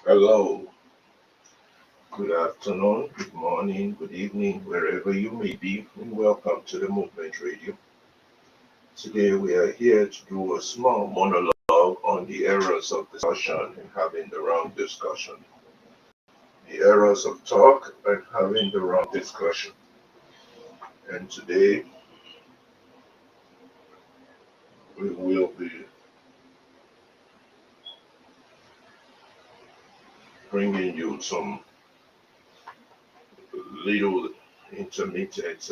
Hello, good afternoon, good morning, good evening, wherever you may be, and welcome to the Movement Radio. Today we are here to do a small monologue on the errors of discussion and having the wrong discussion. The errors of talk and having the wrong discussion. And today we will be bringing you some little intermittent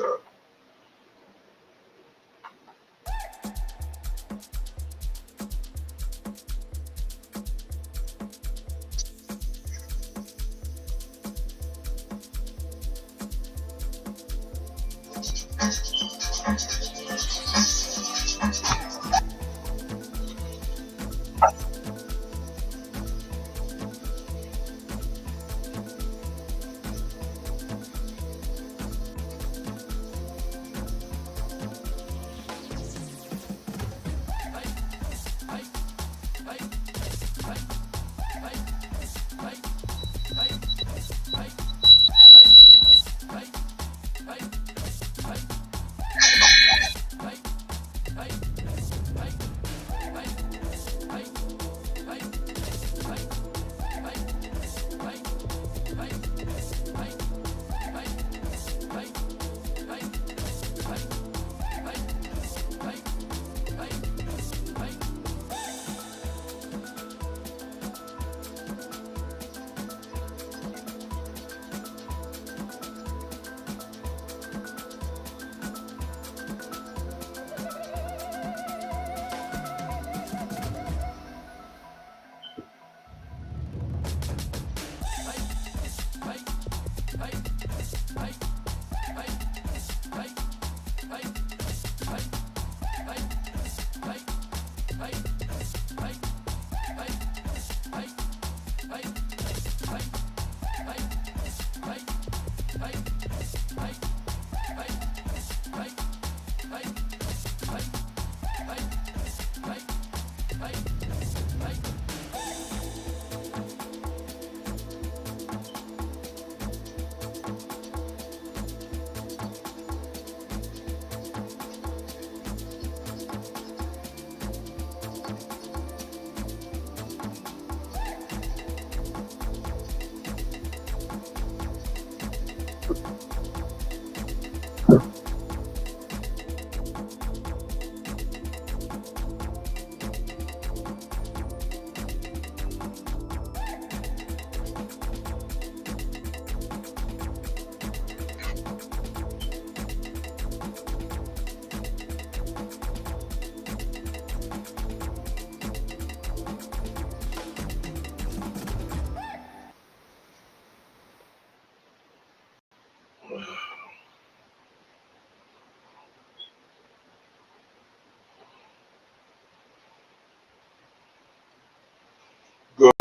good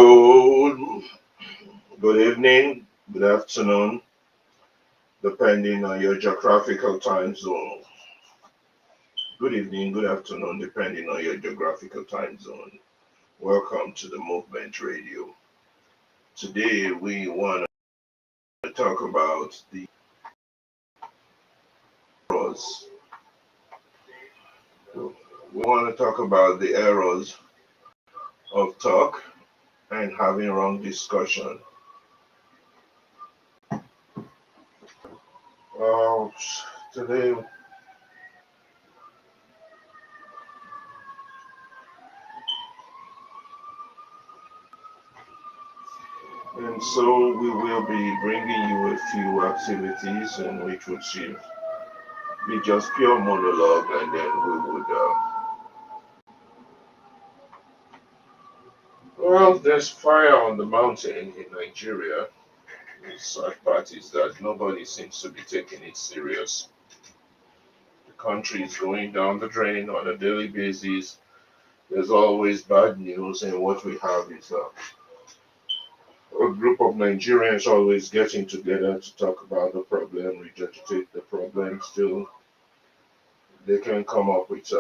good evening, good afternoon, depending on your geographical time zone. Good evening, good afternoon, depending on your geographical time zone. Welcome to the Movement Radio. Today we want to talk about the errors. We want to talk about the errors of talk and having wrong discussion. Well, today, and so we will be bringing you a few activities in which would be just pure monologue, and then we would. Well, there's fire on the mountain in Nigeria. The sad part is that nobody seems to be taking it serious. The country is going down the drain on a daily basis. There's always bad news, and what we have is a group of Nigerians always getting together to talk about the problem, regurgitate the problem. Still, they can come up with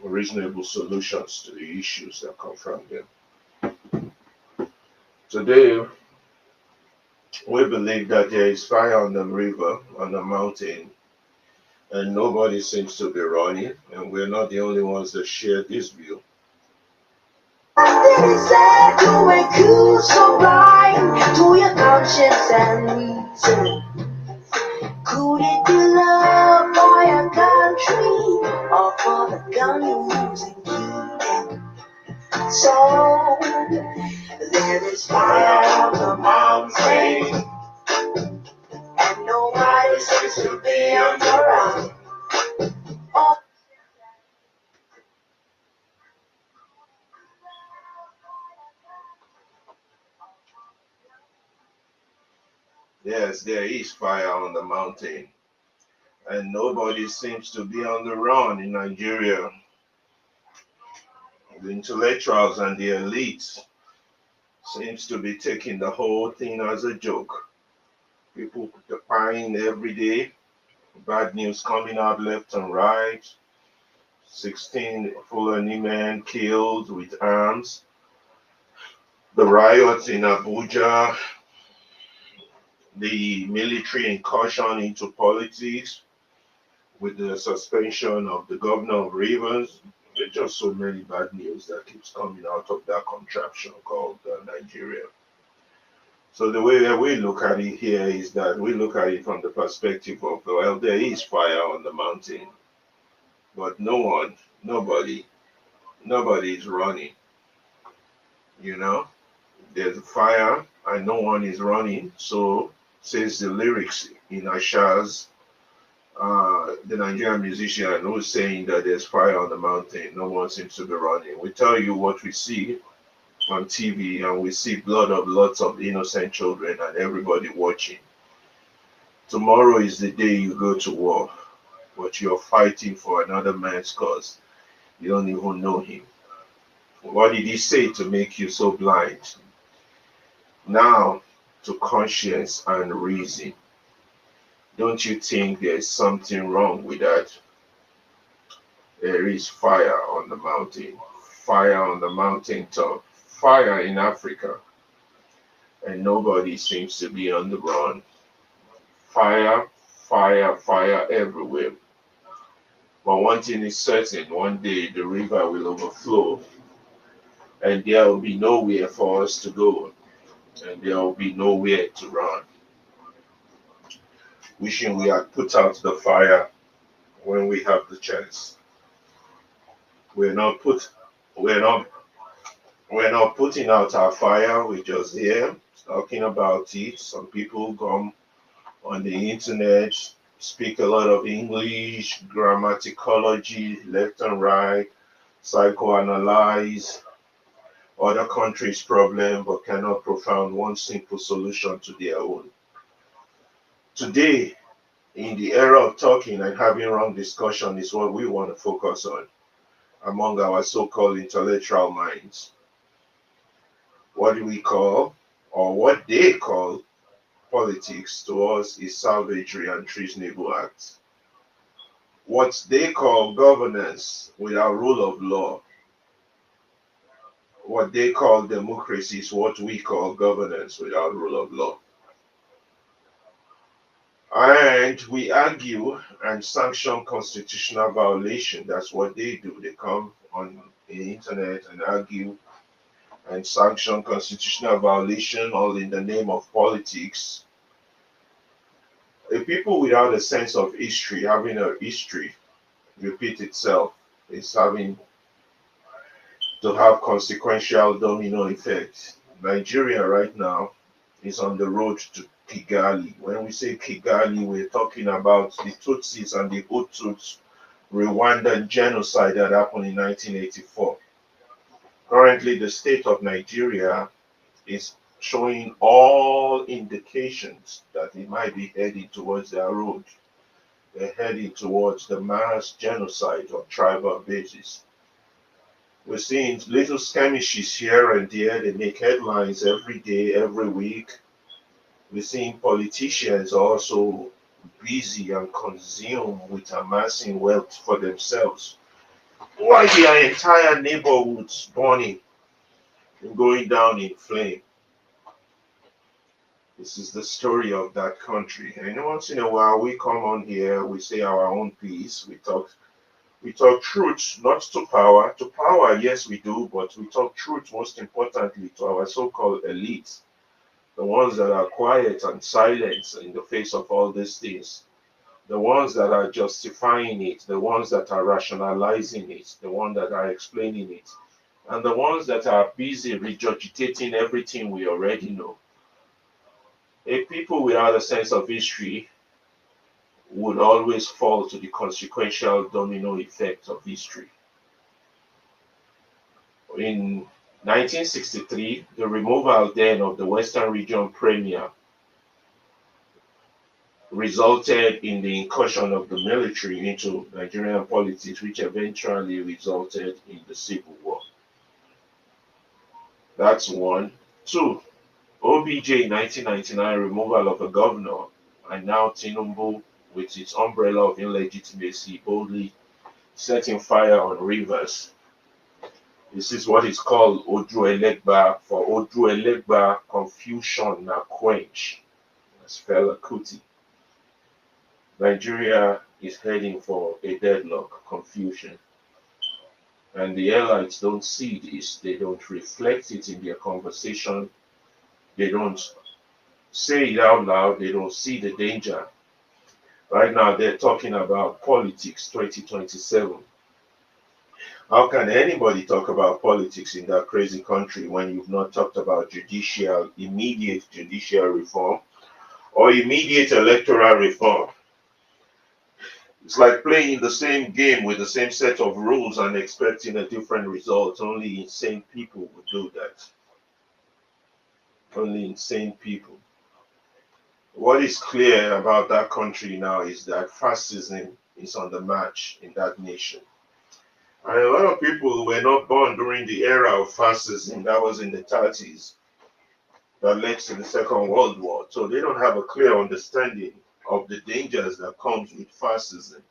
reasonable solutions to the issues that confront them. Today, we believe that there is fire on the river, on the mountain, and nobody seems to be running, and we're not the only ones that share this view. Did it say to make you so blind to your conscience and reason? Could it be love for your country or for the gun you're using to kill? So there is fire on the mountain, and nobody seems to be on the run. Oh, Yes, there is fire on the mountain, and nobody seems to be on the run in Nigeria. The intellectuals and the elites seems to be taking the whole thing as a joke. People dying every day, bad news coming out left and right. 16 Fulani men killed with arms. The riots in Abuja, the military incursion into politics with the suspension of the governor of Rivers. There's just so many bad news that keeps coming out of that contraption called Nigeria. So the way that we look at it here is that we look at it from the perspective of, well, there is fire on the mountain, but nobody is running. You know, there's a fire and no one is running. So says the lyrics in Asha's, the Nigerian musician, who's saying that there's fire on the mountain. No one seems to be running. We tell you what we see on TV, and we see blood of lots of innocent children and everybody watching. Tomorrow is the day you go to war, but you're fighting for another man's cause. You don't even know him. What did he say to make you so blind? Now, to conscience and reason. Don't you think there's something wrong with that? There is fire on the mountain, fire on the mountaintop, fire in Africa, and nobody seems to be on the run. Fire, fire, fire everywhere. But one thing is certain, one day the river will overflow and there will be nowhere for us to go and there will be nowhere to run. Wishing we had put out the fire when we have the chance. We're not put we're not we're not putting out our fire, we're just here talking about it. Some people come on the internet, speak a lot of English, grammaticology, left and right, psychoanalyze other countries' problem, but cannot propound one simple solution to their own. Today, in the era of talking and having wrong discussion is what we want to focus on among our so-called intellectual minds. What do we call, or what they call, politics to us is savagery and treasonable acts. What they call governance without rule of law, what they call democracy is what we call governance without rule of law. And we argue and sanction constitutional violation. That's what they do. They come on the internet and argue and sanction constitutional violation all in the name of politics. A people without a sense of history, having a history repeat itself, is having to have consequential domino effects. Nigeria right now is on the road to Kigali. When we say Kigali, we're talking about the Tutsis and the Hutus Rwandan genocide that happened in 1984. Currently, the state of Nigeria is showing all indications that it might be heading towards their road. They're heading towards the mass genocide on tribal basis. We're seeing little skirmishes here and there. They make headlines every day, every week. We're seeing politicians also busy and consumed with amassing wealth for themselves. Why their entire neighborhoods burning and going down in flame? This is the story of that country. And once in a while, we come on here, we say our own piece, we talk truth, not to power. To power, yes, we do, but we talk truth most importantly to our so called elites, the ones that are quiet and silent in the face of all these things, the ones that are justifying it, the ones that are rationalizing it, the ones that are explaining it, and the ones that are busy regurgitating everything we already know. A people without a sense of history would always fall to the consequential domino effect of history. In 1963, the removal then of the Western Region Premier resulted in the incursion of the military into Nigerian politics, which eventually resulted in the Civil War. That's one. Two, OBJ 1999 removal of a governor, and now Tinubu, with its umbrella of illegitimacy, boldly setting fire on rivers. This is what is called Ojuelegba. For Ojuelegba, confusion na quench. As Fela Kuti. Nigeria is heading for a deadlock, confusion. And the airlines don't see this. They don't reflect it in their conversation. They don't say it out loud. They don't see the danger. Right now, they're talking about politics 2027. How can anybody talk about politics in that crazy country when you've not talked about immediate judicial reform or immediate electoral reform? It's like playing the same game with the same set of rules and expecting a different result. Only insane people would do that. Only insane people. What is clear about that country now is that fascism is on the march in that nation. And a lot of people were not born during the era of fascism that was in the 30s that led to the Second World War. So they don't have a clear understanding of the dangers that comes with fascism,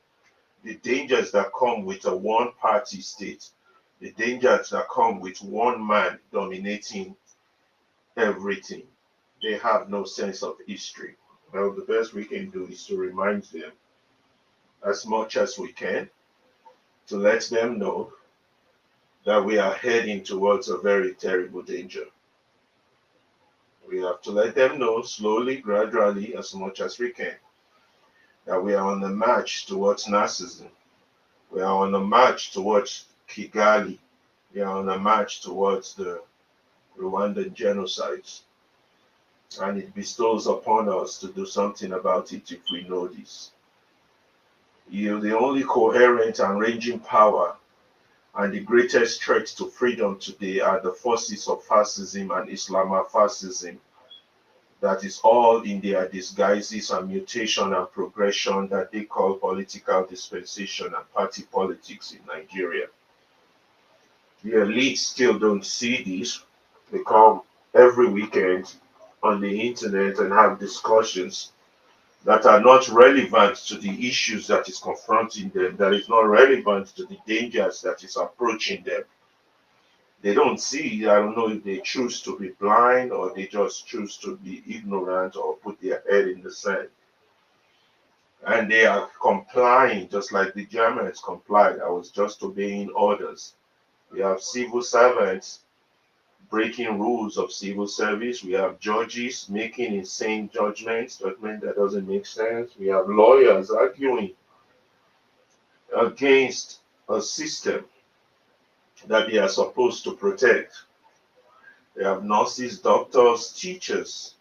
the dangers that come with a one-party state, the dangers that come with one man dominating everything. They have no sense of history. Well, the best we can do is to remind them as much as we can, to let them know that we are heading towards a very terrible danger. We have to let them know slowly, gradually, as much as we can, that we are on the march towards narcissism. We are on a march towards Kigali. We are on a march towards the Rwandan genocides. And it bestows upon us to do something about it if we know this. The only coherent and ranging power and the greatest threat to freedom today are the forces of fascism and Islamofascism. That is all in their disguises and mutation and progression that they call political dispensation and party politics in Nigeria. The elites still don't see this. They come every weekend on the internet and have discussions that are not relevant to the issues that is confronting them, that is not relevant to the dangers that is approaching them. They don't see, I don't know if they choose to be blind or they just choose to be ignorant or put their head in the sand. And they are complying just like the Germans complied. I was just obeying orders. We have civil servants breaking rules of civil service. We have judges making insane judgment that doesn't make sense. We have lawyers arguing against a system that they are supposed to protect. We have nurses, doctors, teachers,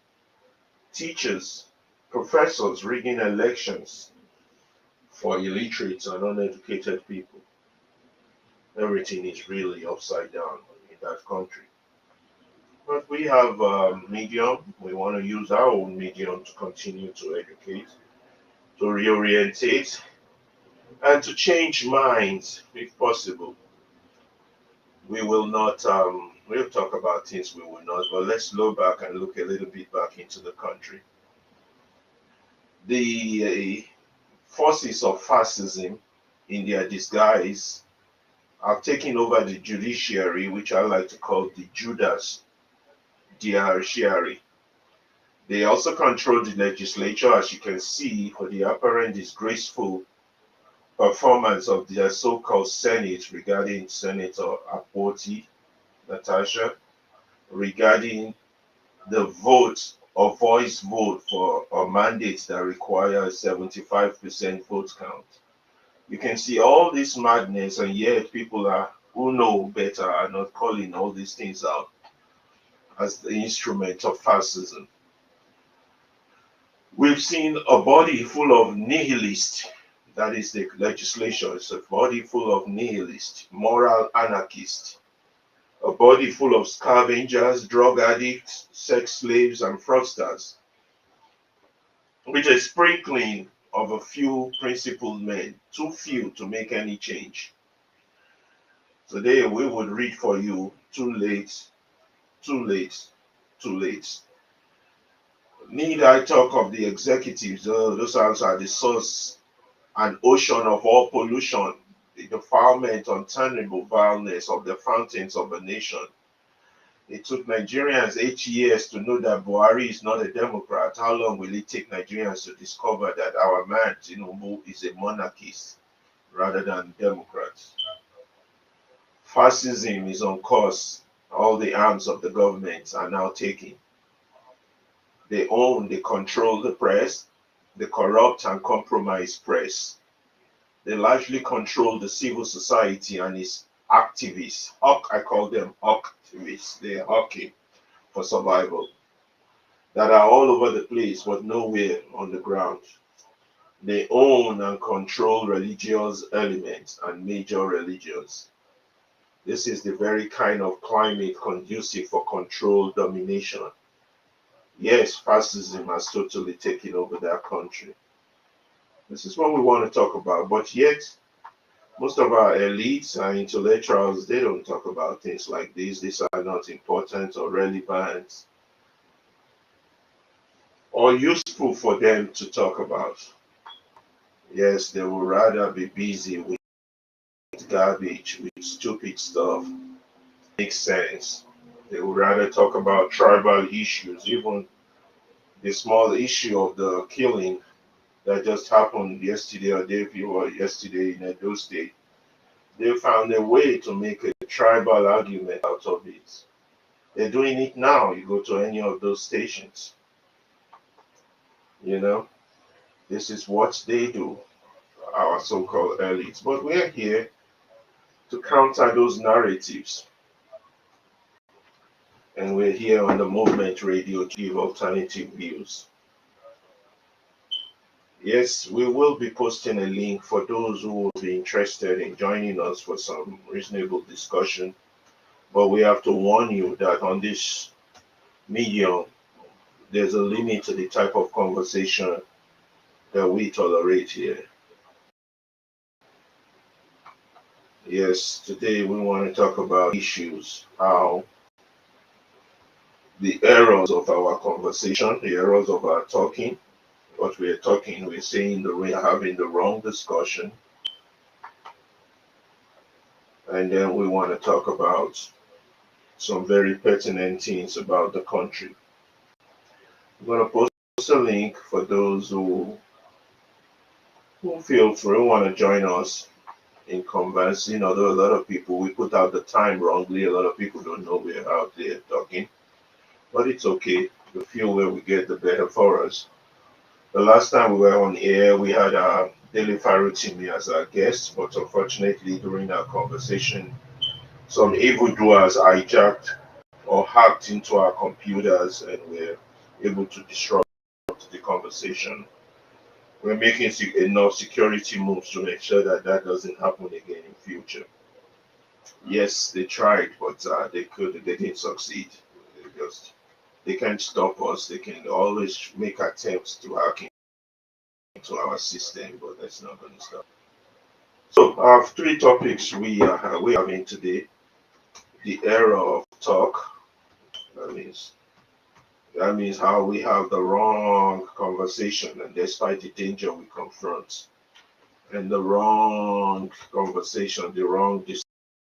professors rigging elections for illiterate and uneducated people. Everything is really upside down in that country. But we have a medium. We want to use our own medium to continue to educate, to reorientate, and to change minds if possible. We will not, we'll talk about things we will not, but let's go back and look a little bit back into the country. The forces of fascism, in their disguise, have taken over the judiciary, which I like to call the Judas judiciary. They also control the legislature, as you can see, for the apparent disgraceful performance of their so-called Senate regarding Senator Apoti, Natasha, regarding the vote or voice vote for a mandate that requires 75% vote count. You can see all this madness, and yet people who know better are not calling all these things out as the instrument of fascism. We've seen a body full of nihilists, that is the legislature. It's a body full of nihilists, moral anarchists, a body full of scavengers, drug addicts, sex slaves, and fraudsters, with a sprinkling of a few principled men, too few to make any change. Today we would read for you, too late, too late, too late. Need I talk of the executives? Those are the source and ocean of all pollution, the defilement, untenable vileness of the fountains of a nation. It took Nigerians 8 years to know that Buhari is not a Democrat. How long will it take Nigerians to discover that our man Tinubu is a monarchist rather than Democrat? Fascism is on course. All the arms of the government are now taken. They own, they control the press, the corrupt and compromised press. They largely control the civil society and its activists. I call them activists. They're hawking for survival. That are all over the place but nowhere on the ground. They own and control religious elements and major religions. This is the very kind of climate conducive for control domination. Yes, fascism has totally taken over that country. This is what we want to talk about, but yet most of our elites and intellectuals, they don't talk about things like this. These are not important or relevant or useful for them to talk about. Yes, they would rather be busy with garbage, with stupid stuff. Makes sense. They would rather talk about tribal issues, even the small issue of the killing that just happened yesterday or day before yesterday in Edo State. They found a way to make a tribal argument out of it. They're doing it now. You go to any of those stations. You know, this is what they do, our so-called elites. But we're here to counter those narratives. And we're here on the Movement Radio to give alternative views. Yes, we will be posting a link for those who will be interested in joining us for some reasonable discussion. But we have to warn you that on this medium, there's a limit to the type of conversation that we tolerate here. Yes, today we want to talk about issues, how the errors of our conversation, the errors of our talking, what we're talking, we're saying we're having the wrong discussion. And then we want to talk about some very pertinent things about the country. I'm going to post a link for those who feel free, want to join us in conversing. Although a lot of people, we put out the time wrongly, a lot of people don't know we're out there talking. But it's okay. The fewer we get, the better for us. The last time we were on air, we had Dele Farutimi as our guest, but unfortunately, during our conversation, some evildoers hijacked or hacked into our computers and were able to disrupt the conversation. We're making enough security moves to make sure that that doesn't happen again in future. Yes, they tried, but they didn't succeed. They can't stop us. They can always make attempts to hack into our system, but that's not going to stop. So I have three topics we having today. The era of talk. That means how we have the wrong conversation, and despite the danger we confront, and the wrong conversation, the wrong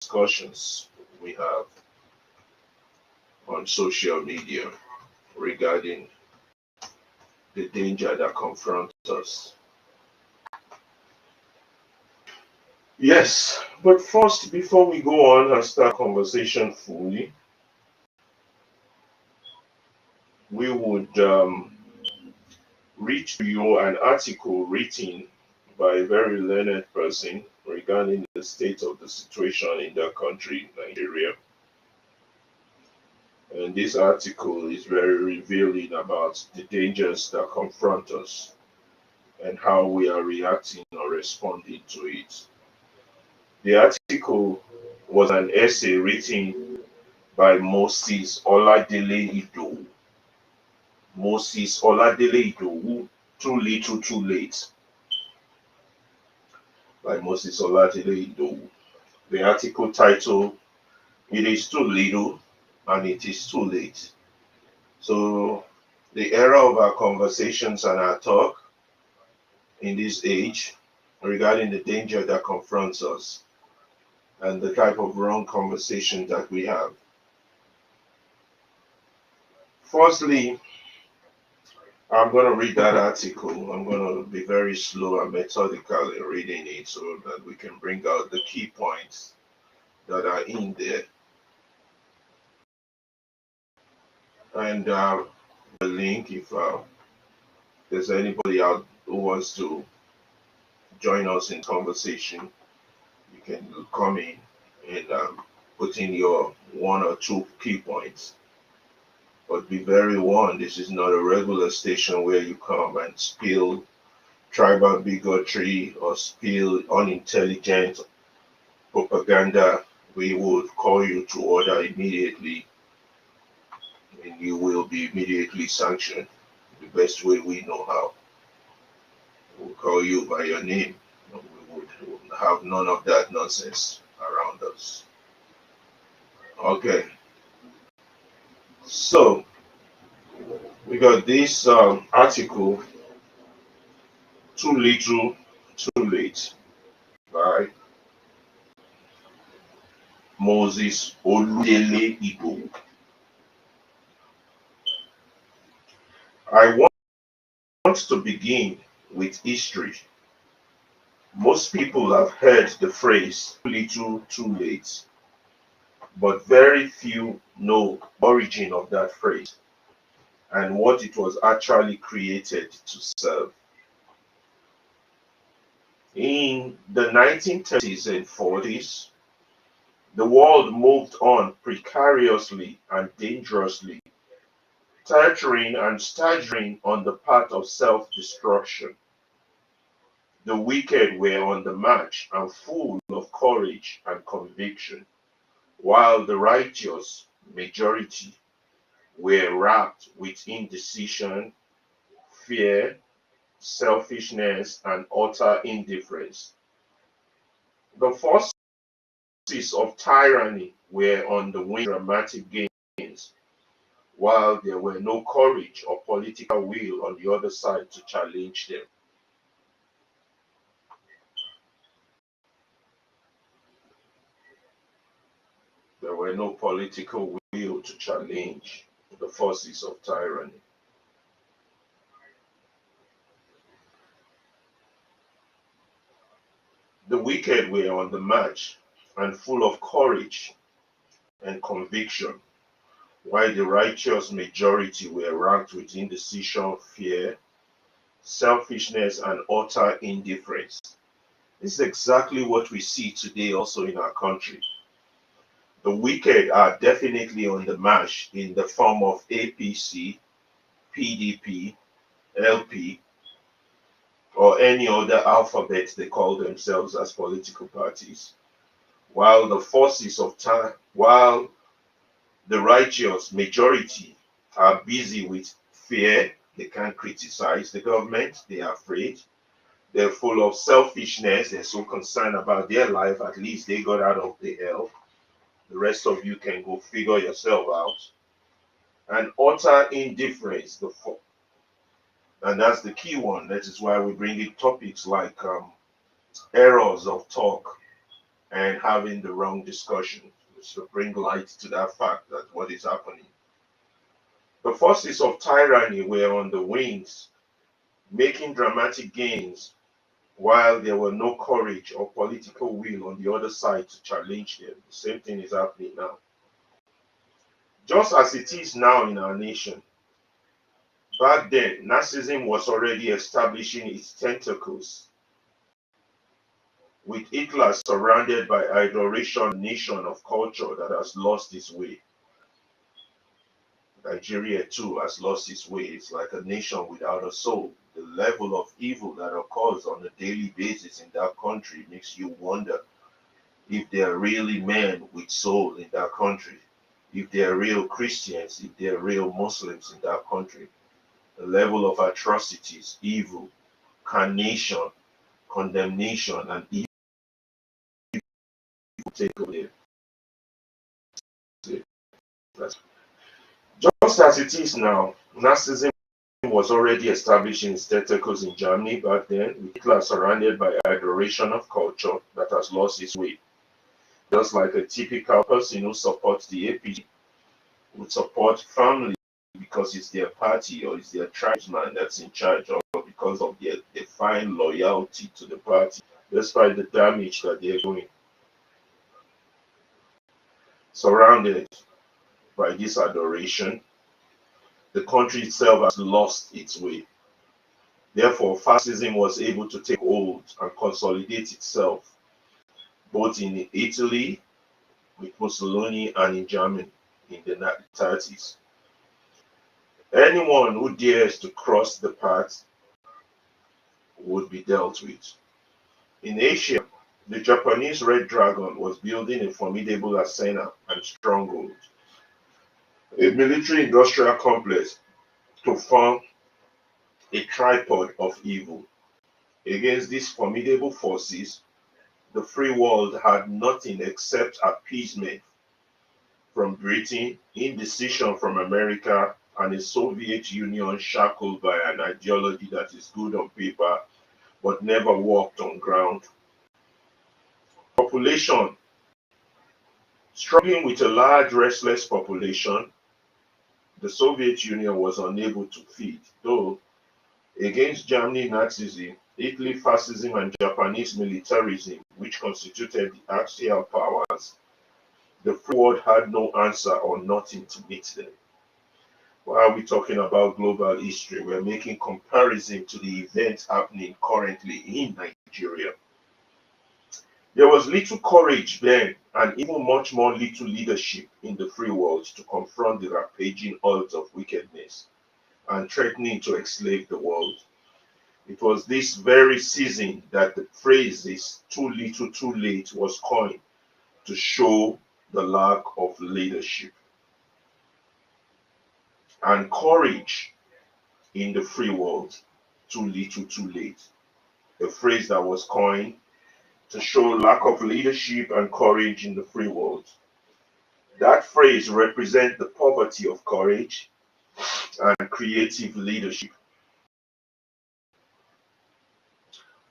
discussions we have on social media regarding the danger that confronts us. Yes, but first, before we go on and start conversation fully, we would read to you an article written by a very learned person regarding the state of the situation in that country, Nigeria. And this article is very revealing about the dangers that confront us and how we are reacting or responding to it. The article was an essay written by Moses Oladele Idowu. Moses Oladele Idowu, Too Little Too Late, by Moses Oladele Idowu. The article title, It is Too Little and It is Too Late. So, the era of our conversations and our talk in this age regarding the danger that confronts us and the type of wrong conversation that we have. Firstly, I'm going to read that article. I'm going to be very slow and methodical in reading it so that we can bring out the key points that are in there. And the link, if there's anybody out who wants to join us in conversation, you can come in and put in your one or two key points. But be very warned, this is not a regular station where you come and spill tribal bigotry or spill unintelligent propaganda. We would call you to order immediately and you will be immediately sanctioned the best way we know how. We'll call you by your name. We would have none of that nonsense around us. Okay, so we got this article, Too Little, Too Late, by Moses Oludele Igbo. I want to begin with history. Most people have heard the phrase too little, too late, but very few know the origin of that phrase and what it was actually created to serve. In the 1930s and 40s, the world moved on precariously and dangerously, teetering and staggering on the path of self-destruction. The wicked were on the march and full of courage and conviction, while the righteous majority were wrapped with indecision, fear, selfishness, and utter indifference. The forces of tyranny were on the wing of dramatic gains, while there were no courage or political will on the other side to challenge them. There were no political will to challenge the forces of tyranny. The wicked were on the march and full of courage and conviction, while the righteous majority were racked with indecision, fear, selfishness, and utter indifference. This is exactly what we see today also in our country. The wicked are definitely on the march in the form of APC, PDP, LP, or any other alphabet they call themselves as political parties, while the forces of time, while the righteous majority are busy with fear. They can't criticize the government. They are afraid. They're full of selfishness. They're so concerned about their life. At least they got out of the hell. The rest of you can go figure yourself out. And utter indifference. And that's the key one. That is why we bring in topics like errors of talk and having the wrong discussion, to bring light to that fact that what is happening. The forces of tyranny were on the wings making dramatic gains while there were no courage or political will on the other side to challenge them. The same thing is happening now. Just as it is now in our nation, back then, Nazism was already establishing its tentacles, with Hitler surrounded by adoration, nation of culture that has lost its way. Nigeria too has lost its way. It's like a nation without a soul. The level of evil that occurs on a daily basis in that country makes you wonder if they are really men with soul in that country, if they are real Christians, if they are real Muslims in that country. The level of atrocities, evil, carnation, condemnation, and evil take away. Just as it is now, Nazism was already establishing its tentacles in Germany back then, with Hitler surrounded by adoration of culture that has lost its way. Just like a typical person who supports the APG would support family because it's their party or it's their tribesman that's in charge, or because of their defined loyalty to the party, despite the damage that they're doing. Surrounded by this adoration, the country itself has lost its way. Therefore, fascism was able to take hold and consolidate itself, both in Italy with Mussolini and in Germany in the 1930s. Anyone who dares to cross the path would be dealt with. In Asia, the Japanese Red Dragon was building a formidable arsenal and stronghold, a military industrial complex to form a tripod of evil. Against these formidable forces, the free world had nothing except appeasement from Britain, indecision from America, and a Soviet Union shackled by an ideology that is good on paper but never walked on ground. Population. Struggling with a large restless population, the Soviet Union was unable to feed, though against Germany Nazism, Italy fascism, and Japanese militarism, which constituted the axial powers, the free world had no answer or nothing to meet them. Why are we talking about global history? We're making comparison to the events happening currently in Nigeria. There was little courage then, and even much more little leadership in the free world to confront the rampaging odds of wickedness and threatening to enslave the world. It was this very season that the phrase is too little too late was coined to show the lack of leadership and courage in the free world. Too little too late. A phrase that was coined to show lack of leadership and courage in the free world. That phrase represents the poverty of courage and creative leadership,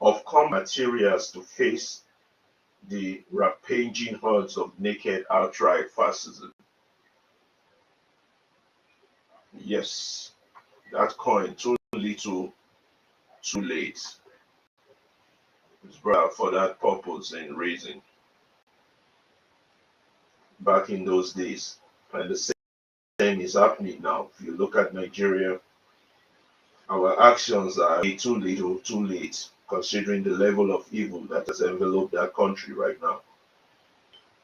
of common materials to face the rampaging hordes of naked outright fascism. Yes, that coin, too little, too late, was brought out for that purpose and reason back in those days. And the same is happening now. If you look at Nigeria, our actions are too little, too late, considering the level of evil that has enveloped that country right now.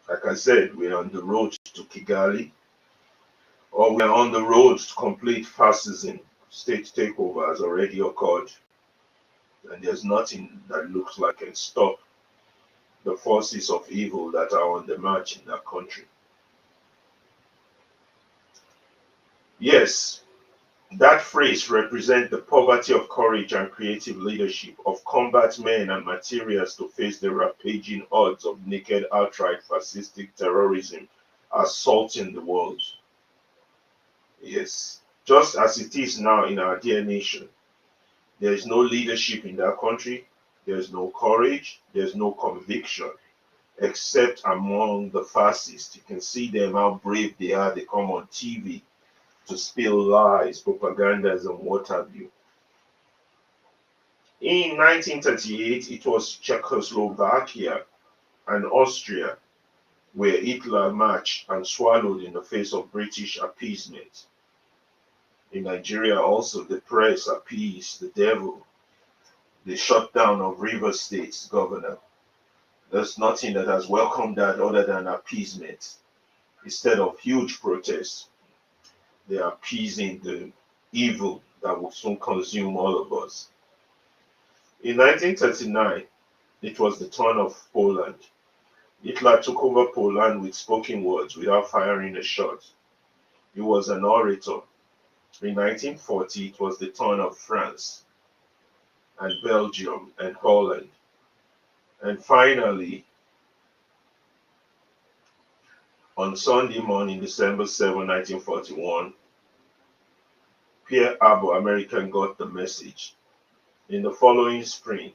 Like I said, we're on the road to Kigali, or we're on the road to complete fascism. State takeover has already occurred, and there's nothing that looks like can stop the forces of evil that are on the march in that country. Yes, that phrase represents the poverty of courage and creative leadership of combat men and materials to face the rampaging odds of naked, outright fascistic terrorism assaulting the world. Yes, just as it is now in our dear nation, there is no leadership in that country, there's no courage, there's no conviction, except among the fascists. You can see them, how brave they are. They come on TV to spill lies, propagandas, and what have you. In 1938, it was Czechoslovakia and Austria where Hitler marched and swallowed in the face of British appeasement. In Nigeria also, the press appeased the devil. The shutdown of River State's governor. There's nothing that has welcomed that other than appeasement. Instead of huge protests, they are appeasing the evil that will soon consume all of us. In 1939, it was the turn of Poland. Hitler took over Poland with spoken words without firing a shot. He was an orator. In 1940, it was the turn of France and Belgium and Holland. And finally, on Sunday morning, December 7, 1941, Pierre Abo, American, got the message. In the following spring,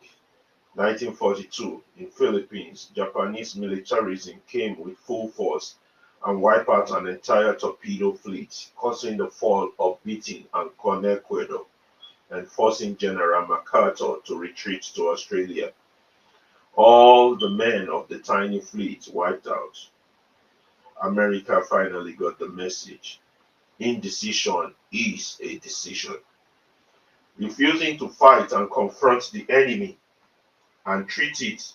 1942, in Philippines, Japanese militarism came with full force and wiped out an entire torpedo fleet, causing the fall of Beatty and Conecuedo and forcing General MacArthur to retreat to Australia. All the men of the tiny fleet wiped out. America finally got the message. Indecision is a decision. Refusing to fight and confront the enemy and treat it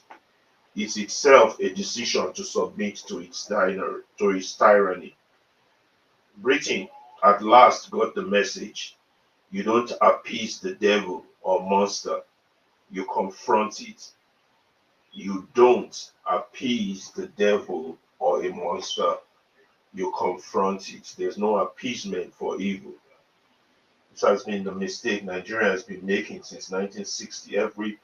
is itself a decision to submit to its tyranny. Britain at last got the message. You don't appease the devil or monster, you confront it. You don't appease the devil or a monster, you confront it. There's no appeasement for evil. This has been the mistake Nigeria has been making since 1960. Every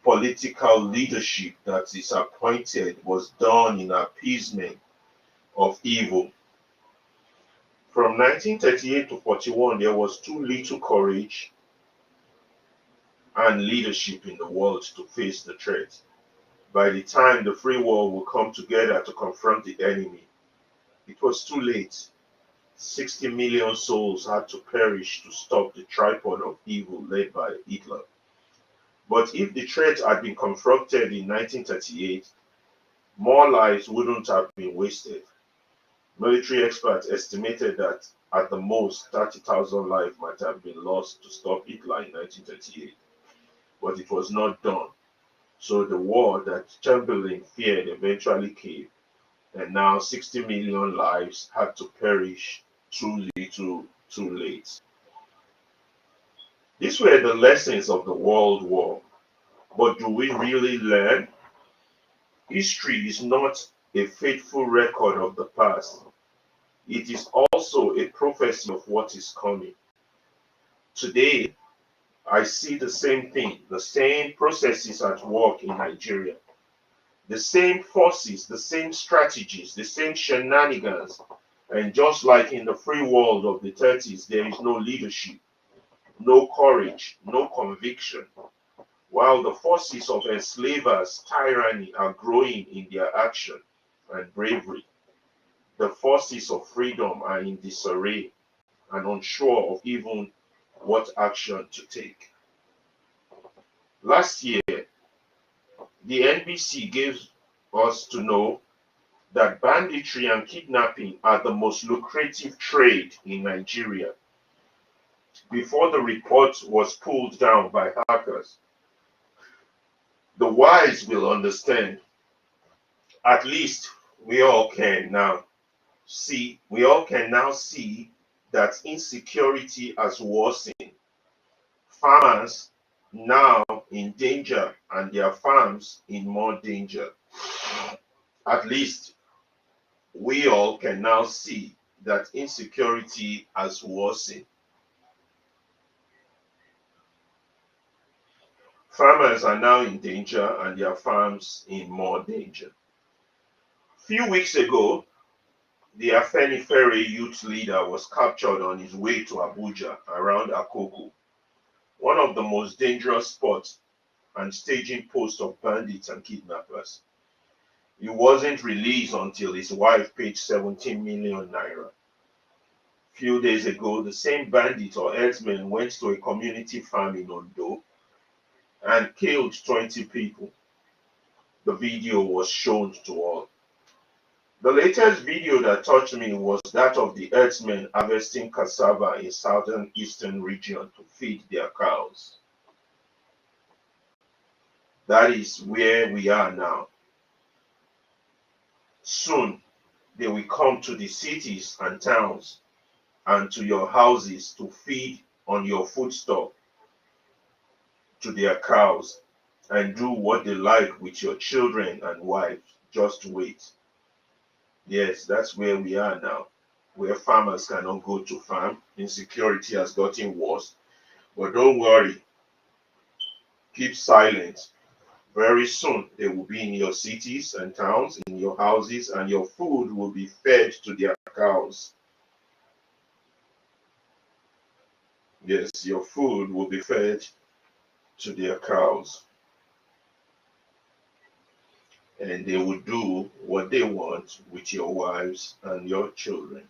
political leadership that is appointed was done in appeasement of evil. From 1938 to 41, there was too little courage and leadership in the world to face the threat. By the time the free world will come together to confront the enemy, it was too late. 60 million souls had to perish to stop the tripod of evil led by Hitler. But if the threat had been confronted in 1938, more lives wouldn't have been wasted. Military experts estimated that at the most 30,000 lives might have been lost to stop Hitler in 1938. But it was not done. So the war that Chamberlain feared eventually came, and now 60 million lives had to perish too little, too late. These were the lessons of the World War. But do we really learn? History is not a faithful record of the past. It is also a prophecy of what is coming. Today, I see the same thing, the same processes at work in Nigeria, the same forces, the same strategies, the same shenanigans. And just like in the free world of the 30s, there is no leadership, no courage, no conviction. While the forces of enslavers' tyranny are growing in their action and bravery, the forces of freedom are in disarray and unsure of even what action to take. Last year, the NBC gave us to know that banditry and kidnapping are the most lucrative trade in Nigeria. Before the report was pulled down by hackers, the wise will understand. At least we all can now see that insecurity has worsened. Farmers now in danger and their farms in more danger. At least we all can now see that insecurity has worsened. Farmers are now in danger and their farms in more danger. Few weeks ago, the Afenifere youth leader was captured on his way to Abuja around Akoko, one of the most dangerous spots and staging posts of bandits and kidnappers. He wasn't released until his wife paid 17 million naira. Few days ago, the same bandit or herdsmen went to a community farm in Ondo and killed 20 people. The video was shown to all. The latest video that touched me was that of the herdsmen harvesting cassava in southern eastern region to feed their cows. That is where we are now. Soon they will come to the cities and towns and to your houses to feed on your foodstuff to their cows and do what they like with your children and wives. Just wait. Yes, that's where we are now, where farmers cannot go to farm. Insecurity has gotten worse. But don't worry, keep silent. Very soon they will be in your cities and towns, in your houses, and your food will be fed to their cows. Yes, your food will be fed to their cows. And they will do what they want with your wives and your children.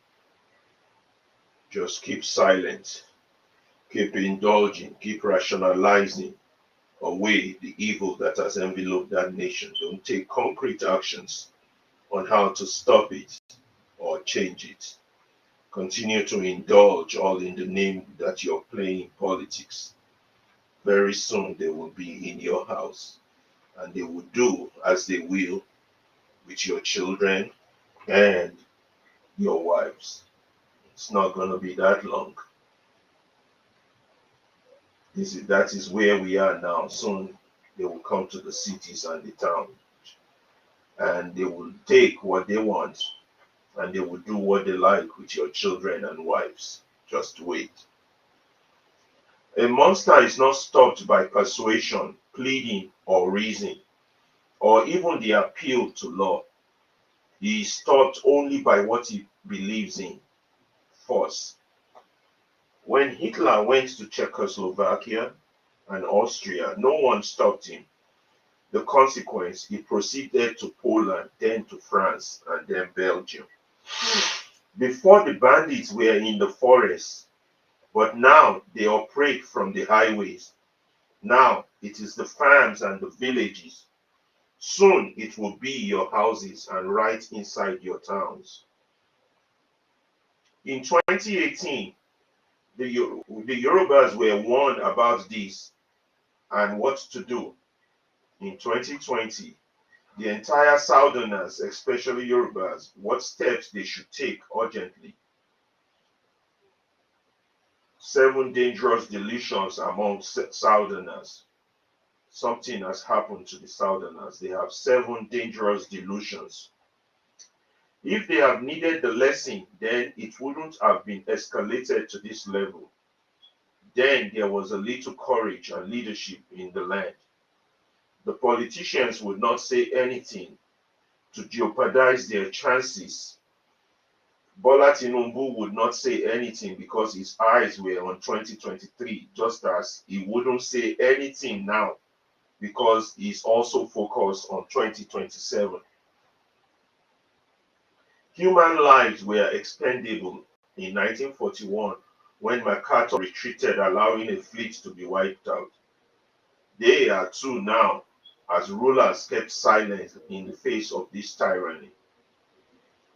Just keep silent. Keep indulging. Keep rationalizing away the evil that has enveloped that nation. Don't take concrete actions on how to stop it or change it. Continue to indulge all in the name that you're playing politics. Very soon they will be in your house and they will do as they will with your children and your wives. It's not going to be that long. That is where we are now. Soon they will come to the cities and the towns and they will take what they want and they will do what they like with your children and wives. Just wait. A monster is not stopped by persuasion, pleading, or reason, or even the appeal to law. He is stopped only by what he believes in, force. When Hitler went to Czechoslovakia and Austria, no one stopped him. The consequence, he proceeded to Poland, then to France, and then Belgium. Before, the bandits were in the forests, but now they operate from the highways. Now it is the farms and the villages. Soon it will be your houses and right inside your towns. In 2018, the Yorubas were warned about this and what to do. In 2020, the entire Southerners, especially Yorubas, what steps they should take urgently. 7 dangerous delusions among Southerners. Something has happened to the Southerners. They have 7 dangerous delusions. If they have needed the lesson, then it wouldn't have been escalated to this level. Then there was a little courage and leadership in the land. The politicians would not say anything to jeopardize their chances. Bola Tinubu would not say anything because his eyes were on 2023, just as he wouldn't say anything now because he's also focused on 2027. Human lives were expendable in 1941 when MacArthur retreated, allowing a fleet to be wiped out. They are too now, as rulers kept silent in the face of this tyranny.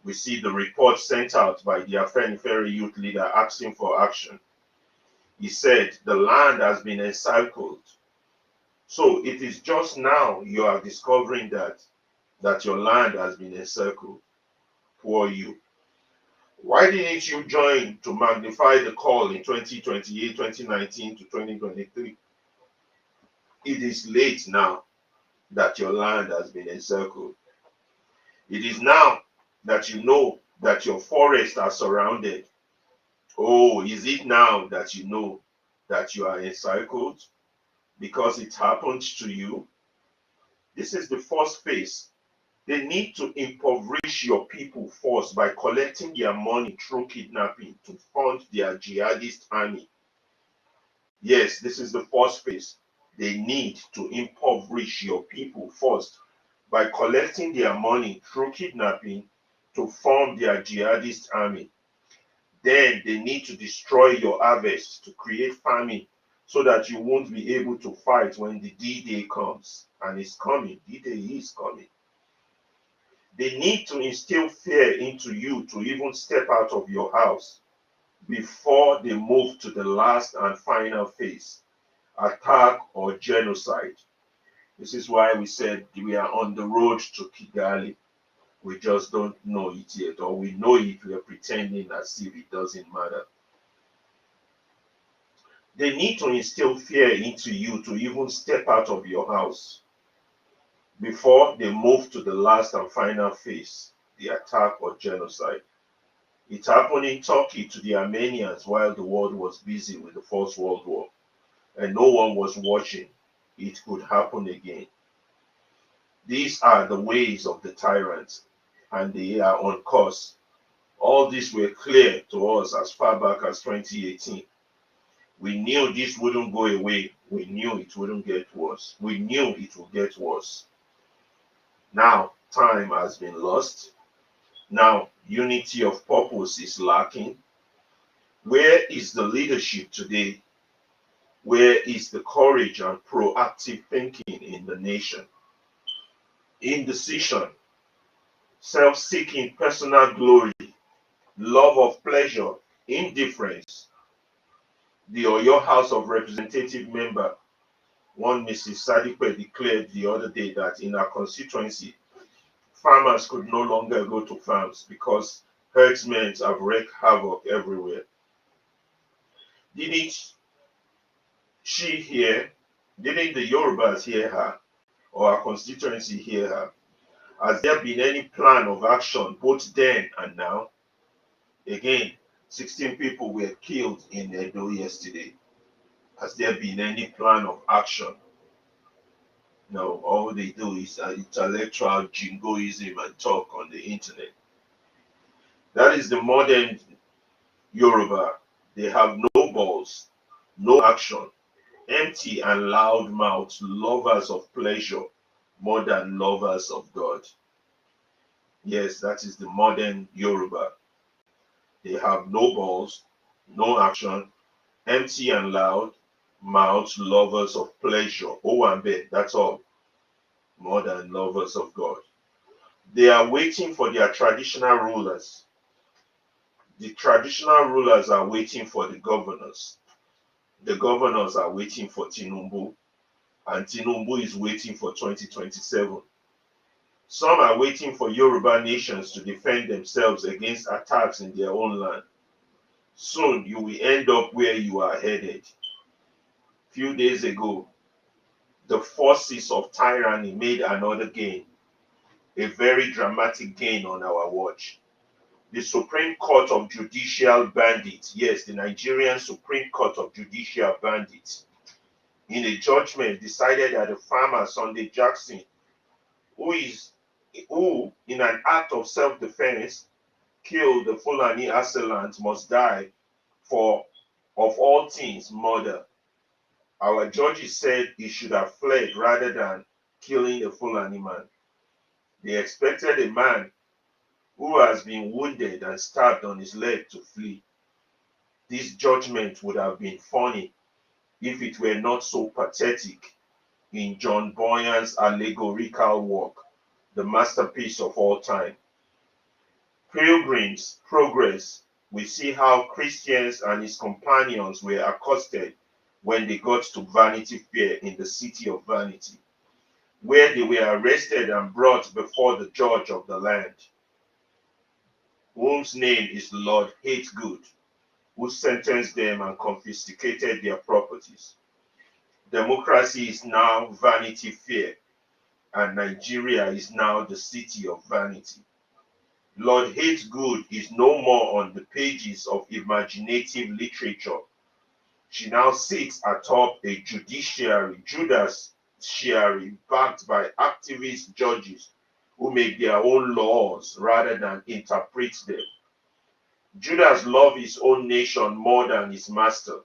We see the report sent out by the Afenifere youth leader asking for action. He said, the land has been encircled. So it is just now you are discovering that your land has been encircled. Poor you. Why didn't you join to magnify the call in 2028, 2019 to 2023? It is late now that your land has been encircled. It is now that you know that your forests are surrounded. Oh, is it now that you know that you are encircled? Because it happened to you? This is the first phase. They need to impoverish your people first by collecting their money through kidnapping to fund their jihadist army. Yes, this is the first phase. They need to impoverish your people first by collecting their money through kidnapping to form their jihadist army. Then they need to destroy your harvest to create famine so that you won't be able to fight when the D-Day comes. And it's coming. D-Day is coming. They need to instill fear into you to even step out of your house before they move to the last and final phase, attack or genocide. This is why we said we are on the road to Kigali. We just don't know it yet, or we know it, we are pretending as if it doesn't matter. They need to instill fear into you to even step out of your house before they move to the last and final phase, the attack or genocide. It happened in Turkey to the Armenians while the world was busy with the First World War, and no one was watching. It could happen again. These are the ways of the tyrants, and they are on course. All these were clear to us as far back as 2018. We knew this wouldn't go away. We knew it wouldn't get worse. We knew it would get worse. Now, time has been lost. Now, unity of purpose is lacking. Where is the leadership today? Where is the courage and proactive thinking in the nation? Indecision, self-seeking personal glory, love of pleasure, indifference. The Oyo House of Representative member, one Mrs. Sadipe, declared the other day that in our constituency, farmers could no longer go to farms because herdsmen have wreaked havoc everywhere. Didn't she hear? Didn't the Yorubas hear her, or our constituency hear her? Has there been any plan of action both then and now? Again, 16 people were killed in Edo yesterday. Has there been any plan of action? No, all they do is intellectual jingoism and talk on the internet. That is the modern Yoruba. They have no balls, no action, empty and loud mouths, lovers of pleasure more than lovers of God. Yes, that is the modern Yoruba. They have no balls, no action, empty and loud mouths, lovers of pleasure. Oh, and bed, that's all. More than lovers of God. They are waiting for their traditional rulers. The traditional rulers are waiting for the governors. The governors are waiting for Tinubu, and Tinubu is waiting for 2027. Some are waiting for Yoruba nations to defend themselves against attacks in their own land. Soon you will end up where you are headed. Few days ago, the forces of tyranny made another gain, a very dramatic gain on our watch. The Supreme Court of Judicial Bandits, yes, the Nigerian Supreme Court of Judicial Bandits, in a judgment decided that the farmer Sunday Jackson, who, in an act of self-defense, killed the Fulani assailant, must die for, of all things, murder. Our judges said he should have fled rather than killing a Fulani man. They expected a man who has been wounded and stabbed on his leg to flee. This judgment would have been funny if it were not so pathetic in John Bunyan's allegorical work, the masterpiece of all time. Pilgrim's Progress, we see how Christians and his companions were accosted when they got to Vanity Fair in the city of Vanity, where they were arrested and brought before the judge of the land, whose name is Lord Hategood, who sentenced them and confiscated their properties. Democracy is now Vanity Fair, and Nigeria is now the city of vanity. Lord Hategood is no more on the pages of imaginative literature. She now sits atop a judiciary backed by activist judges who make their own laws rather than interpret them. Judas loves his own nation more than his master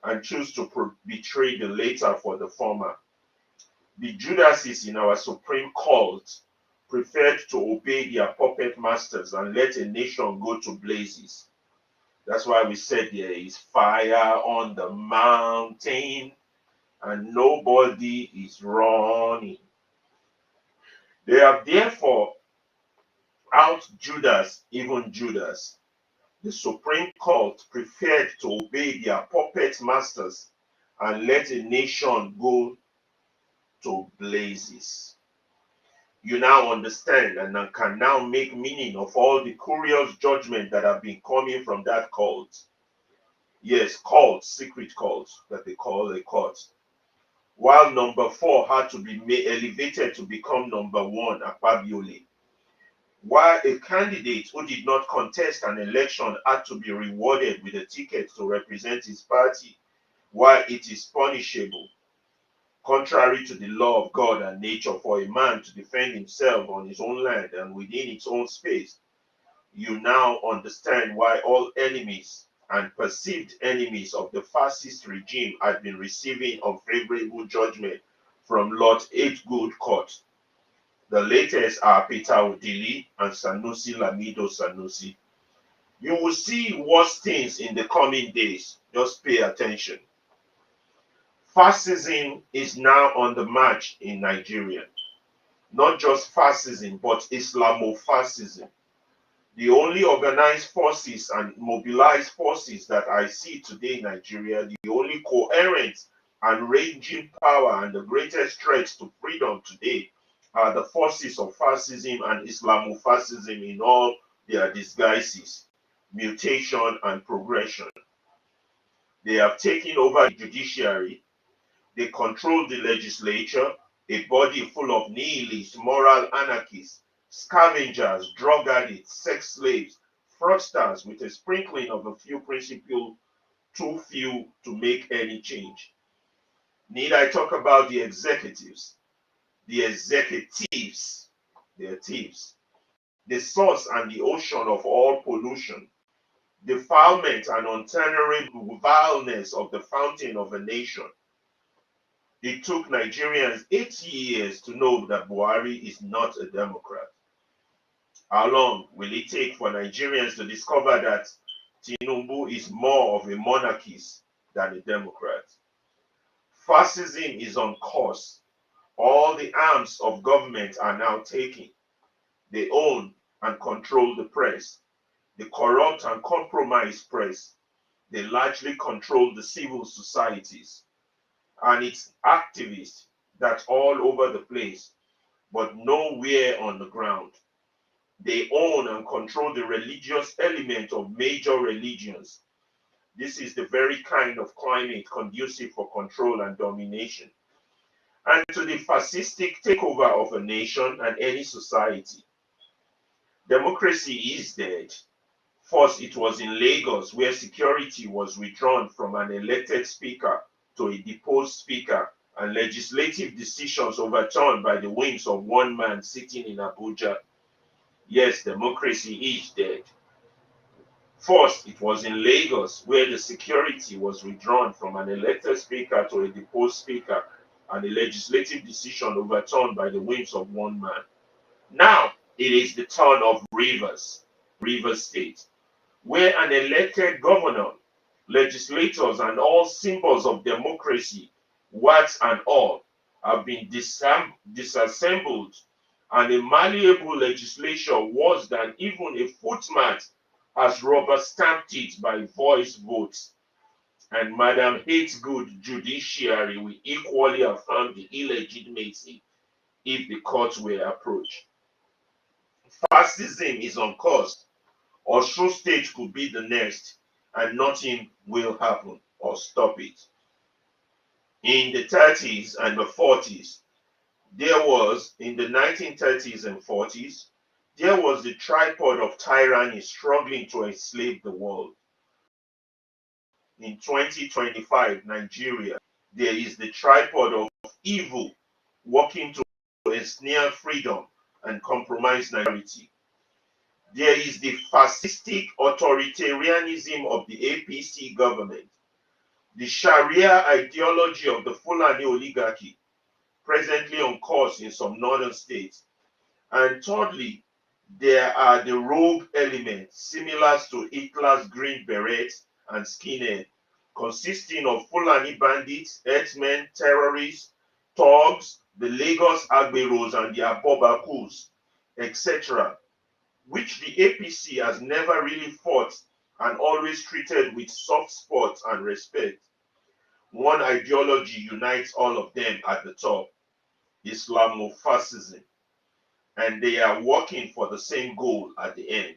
and chooses to betray the latter for the former. The Judases in our supreme cult preferred to obey their puppet masters and let a nation go to blazes. That's why we said there is fire on the mountain and nobody is running. They have therefore out Judas, even Judas. The supreme cult preferred to obey their puppet masters and let a nation go to blazes. You now understand and can now make meaning of all the curious judgments that have been coming from that cult. Yes, cult, secret cult that they call a cult. While number 4 had to be elevated to become number 1, Akpabiole. While a candidate who did not contest an election had to be rewarded with a ticket to represent his party, while it is punishable, contrary to the law of God and nature, for a man to defend himself on his own land and within its own space, you now understand why all enemies and perceived enemies of the fascist regime had been receiving unfavorable judgment from Lord Hapgood Court. The latest are Peter Odili and Sanusi Lamido Sanusi. You will see worse things in the coming days. Just pay attention. Fascism is now on the march in Nigeria. Not just fascism, but Islamofascism. The only organized forces and mobilized forces that I see today in Nigeria, the only coherent and raging power and the greatest threats to freedom today are the forces of fascism and Islamofascism in all their disguises, mutation and progression. They have taken over the judiciary, they control the legislature, a body full of nihilists, moral anarchists, scavengers, drug addicts, sex slaves, fraudsters with a sprinkling of a few principles, too few to make any change. Need I talk about the executives? The executives, they're thieves. The source and the ocean of all pollution, defilement and untenable vileness of the fountain of a nation. It took Nigerians 80 years to know that Buhari is not a Democrat. How long will it take for Nigerians to discover that Tinubu is more of a monarchist than a Democrat? Fascism is on course. All the arms of government are now taken. They own and control the press, the corrupt and compromised press. They largely control the civil societies and its activists that's all over the place, but nowhere on the ground. They own and control the religious element of major religions. This is the very kind of climate conducive for control and domination, and to the fascistic takeover of a nation and any society. Democracy is dead. First, it was in Lagos where security was withdrawn from an elected speaker to a deposed speaker and legislative decisions overturned by the whims of one man sitting in Abuja. Yes, democracy is dead. First, it was in Lagos where the security was withdrawn from an elected speaker to a deposed speaker and a legislative decision overturned by the whims of one man. Now, it is the turn of Rivers State, where an elected governor, legislators, and all symbols of democracy, words and all, have been disassembled, and a malleable legislature worse than even a footmat has rubber stamped it by voice votes. And Madam Hategood judiciary will equally affirm the illegitimacy if the courts were approached. Fascism is on course. Osun State could be the next, and nothing will happen or stop it. In the 30s and the 40s, in the 1930s and 40s, there was the tripod of tyranny struggling to enslave the world. In 2025, Nigeria, there is the tripod of evil working to ensnare freedom and compromise nationality. There is the fascistic authoritarianism of the APC government, the Sharia ideology of the Fulani oligarchy, presently on course in some northern states, and thirdly, There are the rogue elements, similar to Hitler's Green Beret and skinhead, consisting of Fulani bandits, herdsmen, terrorists, thugs, the Lagos Agberos and the Abobakus, etc., which the APC has never really fought and always treated with soft spots and respect. One ideology unites all of them at the top: Islamofascism, and they are working for the same goal at the end.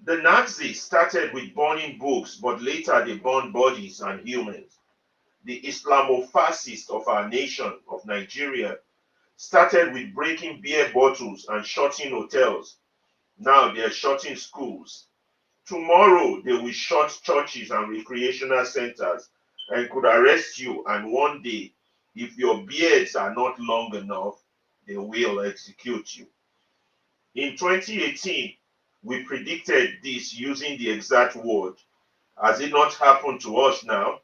The Nazis started with burning books, but later they burned bodies and humans. The Islamofascists of our nation, of Nigeria, started with breaking beer bottles and shutting hotels. Now they are shutting schools. Tomorrow they will shut churches and recreational centers and could arrest you, and one day, if your beards are not long enough, they will execute you. In 2018, we predicted this using the exact word. Has it not happened to us now?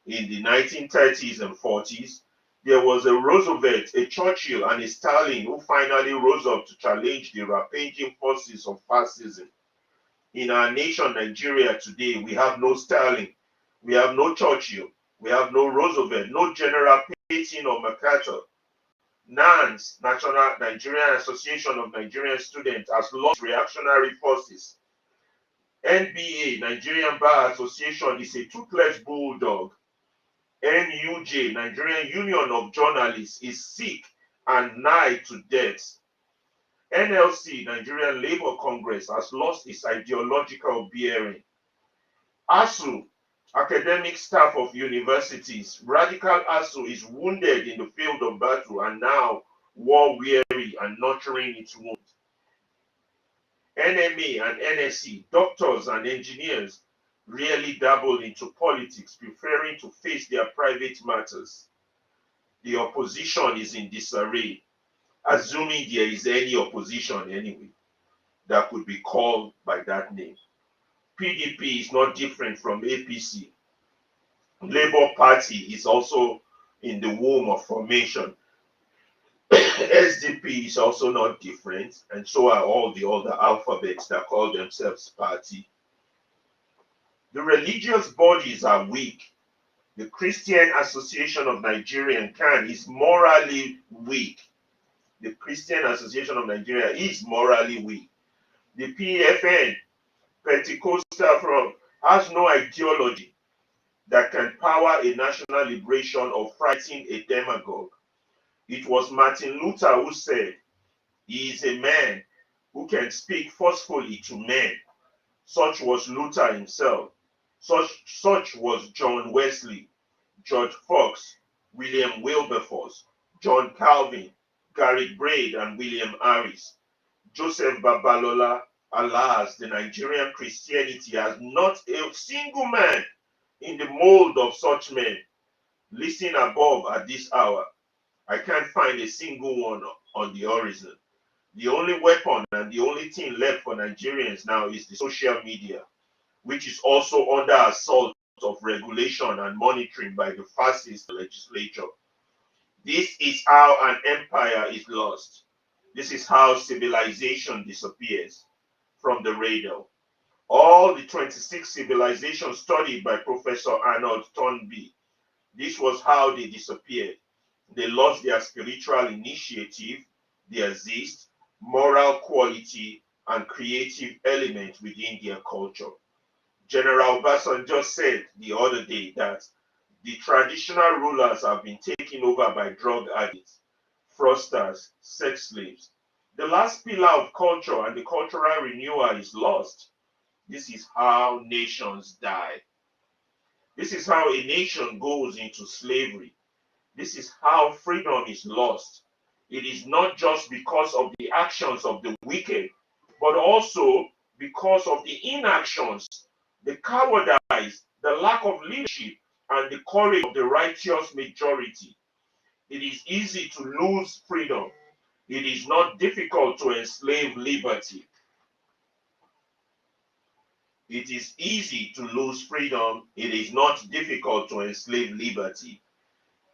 In the 1930s and 40s, there was a Roosevelt, a Churchill, and a Stalin who finally rose up to challenge the rampaging forces of fascism. In our nation, Nigeria, today, we have no Stalin, we have no Churchill, we have no Roosevelt, no General Patton or MacArthur. NANS, National Nigerian Association of Nigerian Students, has lost reactionary forces. NBA, Nigerian Bar Association, is a toothless bulldog. NUJ, Nigerian Union of Journalists, is sick and nigh to death. NLC, Nigerian Labour Congress, has lost its ideological bearing. ASU, academic staff of universities, radical ASU is wounded in the field of battle and now war-weary and nurturing its wound. NMA and NSC, doctors and engineers, rarely dabble into politics, preferring to face their private matters. The opposition is in disarray, assuming there is any opposition anyway that could be called by that name. PDP is not different from APC. Labour Party is also in the womb of formation. SDP is also not different, and so are all the other alphabets that call themselves party. The religious bodies are weak. The Christian Association of Nigeria (CAN) is morally weak. The Christian Association of Nigeria is morally weak. The PFN, Pentecostal Front, has no ideology that can power a national liberation or frighten a demagogue. It was Martin Luther who said, "He is a man who can speak forcefully to men." Such was Luther himself. Such was John Wesley, George Fox, William Wilberforce, John Calvin, Garrick Braid, and William Harris. Joseph Babalola, alas, the Nigerian Christianity has not a single man in the mold of such men. Listen above at this hour. I can't find a single one on the horizon. The only weapon and the only thing left for Nigerians now is the social media, which is also under assault of regulation and monitoring by the fascist legislature. This is how an empire is lost. This is how civilization disappears from the radar. All the 26 civilizations studied by Professor Arnold Toynbee, this was how they disappeared. They lost their spiritual initiative, their zest, moral quality, and creative element within their culture. General Obasanjo said the other day that the traditional rulers have been taken over by drug addicts, fraudsters, sex slaves. The last pillar of culture and the cultural renewal is lost. This is how nations die. This is how a nation goes into slavery. This is how freedom is lost. It is not just because of the actions of the wicked, but also because of the inactions, the cowardice, the lack of leadership, and the courage of the righteous majority. It is easy to lose freedom. It is not difficult to enslave liberty. It is easy to lose freedom. It is not difficult to enslave liberty.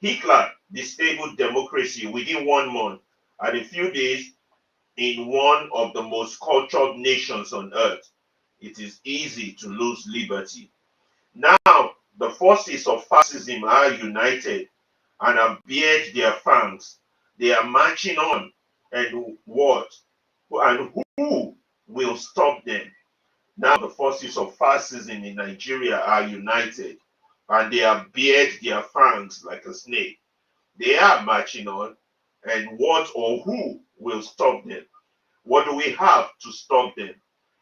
Hitler disabled democracy within 1 month. And a few days, in one of the most cultured nations on earth, it is easy to lose liberty. Now, the forces of fascism are united and have bared their fangs. They are marching on. And what? And who will stop them? Now, the forces of fascism in Nigeria are united and they have bared their fangs like a snake. They are marching on. And what or who will stop them? What do we have to stop them?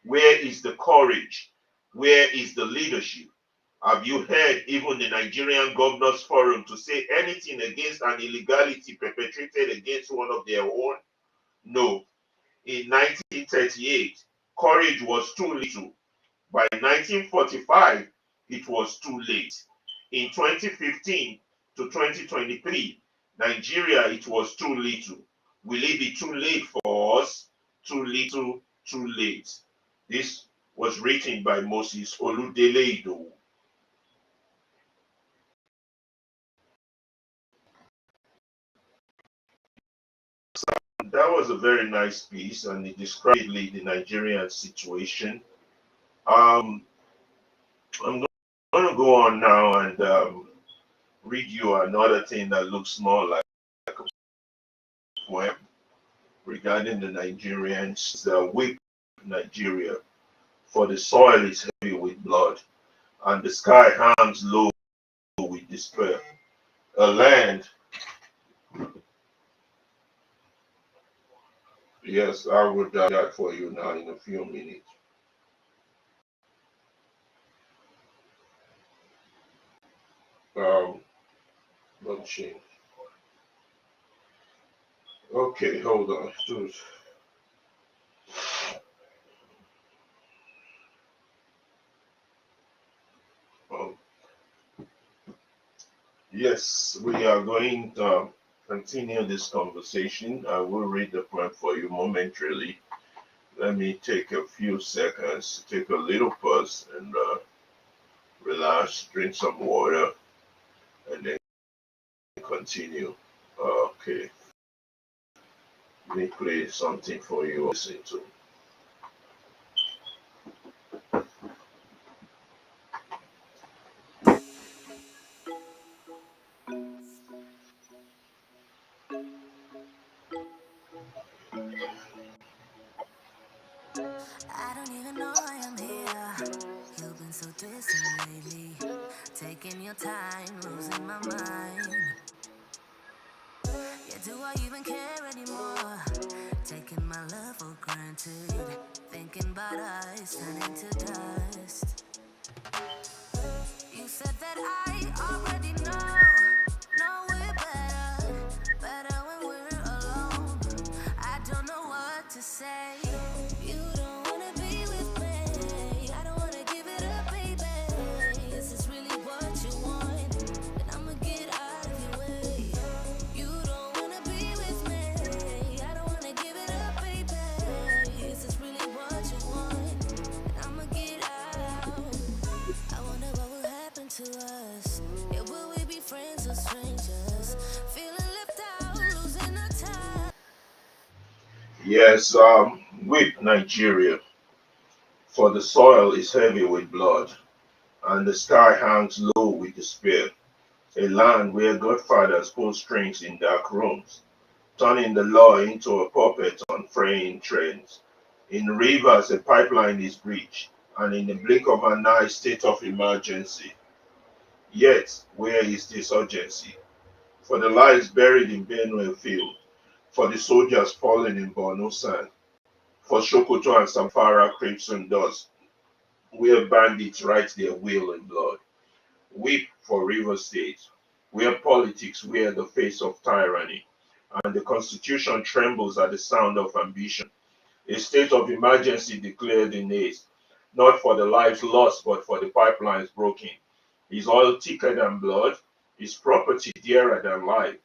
Where is the courage? Where is the leadership? Have you heard even the Nigerian Governors Forum to say anything against an illegality perpetrated against one of their own? No. In 1938, courage was too little. By 1945, it was too late. In 2015 to 2023, Nigeria, it was too little. Will it be too late for us? Too little, too late. This was written by Moses Oludele Idowu. That was a very nice piece, and it described the Nigerian situation. Um, I'm going to go on now and read you another thing that looks more like a poem regarding the Nigerians. Weep Nigeria, for the soil is heavy with blood, and the sky hangs low with despair. A land, yes, I will do that for you now in a few minutes. Um, don't change. Okay, hold on. Um, yes, we are going to continue this conversation. I will read the poem for you momentarily. Let me take a few seconds, take a little pause, and relax, drink some water, and then continue. Okay, let me play something for you to listen to. I don't even know I am here. You've been so distant lately. Taking your time, losing my mind. Yeah, do I even care anymore? Taking my love for granted. Thinking about us turning to dust. You said that I already know we're better when we're alone. I don't know what to say. You don't wanna be with me. I don't wanna give it up, baby. Is this really what you want? Then I'ma get out of your way. You don't wanna be with me. I don't wanna give it up, baby. Is this really what you want? Then I'ma get out. I wonder what will happen to us. Yeah, will we be friends or strangers? Feeling left out, losing our time. Yes, weep Nigeria, for the soil is heavy with blood, and the sky hangs low with despair. A land where godfathers pull strings in dark rooms, turning the law into a puppet on fraying trains. In rivers, a pipeline is breached, and in the blink of an eye, state of emergency. Yet, where is this urgency? For the lives buried in Benue field, for the soldiers fallen in Borno sand, for Sokoto and Samfara crimson dust, where bandits write their will in blood. Weep for River State, where politics wear the face of tyranny, and the Constitution trembles at the sound of ambition. A state of emergency declared in haste, not for the lives lost, but for the pipelines broken. Is oil thicker than blood? Is property dearer than life?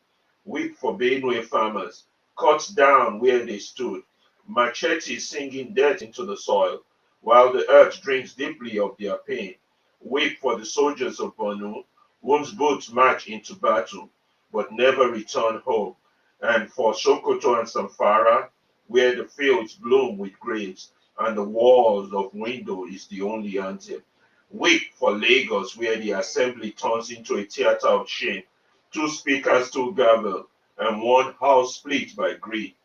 Weep for Benue farmers, cut down where they stood, machetes sinking death into the soil, while the earth drinks deeply of their pain. Weep for the soldiers of Bonu, whose boats march into battle, but never return home, and for Sokoto and Samfara, where the fields bloom with grapes, and the walls of window is the only anthem. Weep for Lagos, where the assembly turns into a theater of shame. Two speakers, two gavel, and one house split by greed.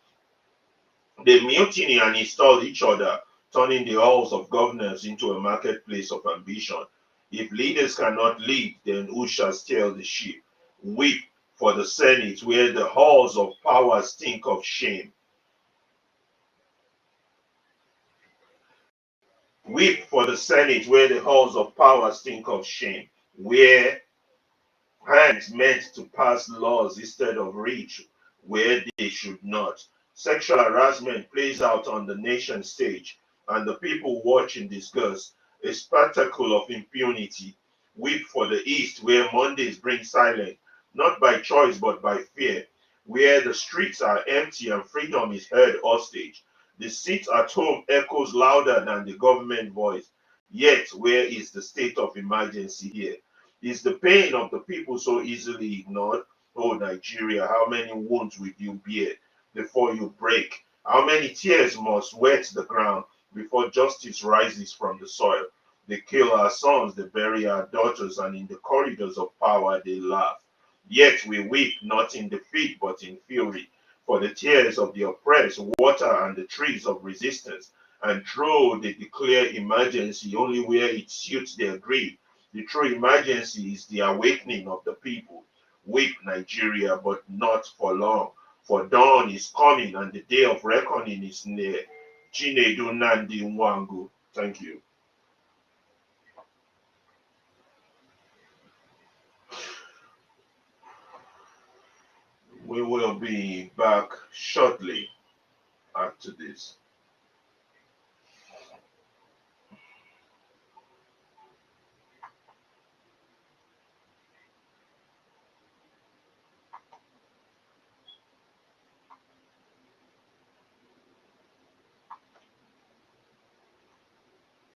They mutiny and install each other, turning the halls of governance into a marketplace of ambition. If leaders cannot lead, then who shall steer the ship? Weep for the Senate, where the halls of power stink of shame. Weep for the Senate, where the halls of power stink of shame, where hands meant to pass laws instead of reach where they should not. Sexual harassment plays out on the nation stage, and the people watch in disgust. A spectacle of impunity. Weep for the East, where Mondays bring silence, not by choice but by fear, where the streets are empty and freedom is held hostage. The seat at home echoes louder than the government voice. Yet, where is the state of emergency here? Is the pain of the people so easily ignored? Oh, Nigeria, how many wounds will you bear before you break? How many tears must wet the ground before justice rises from the soil? They kill our sons, they bury our daughters, and in the corridors of power they laugh. Yet we weep not in defeat but in fury, for the tears of the oppressed water and the trees of resistance. And true, they declare emergency only where it suits their greed. The true emergency is the awakening of the people. Weep, Nigeria, but not for long. For dawn is coming and the day of reckoning is near. Chinedu Nandi Nwangu. Thank you. We will be back shortly after this.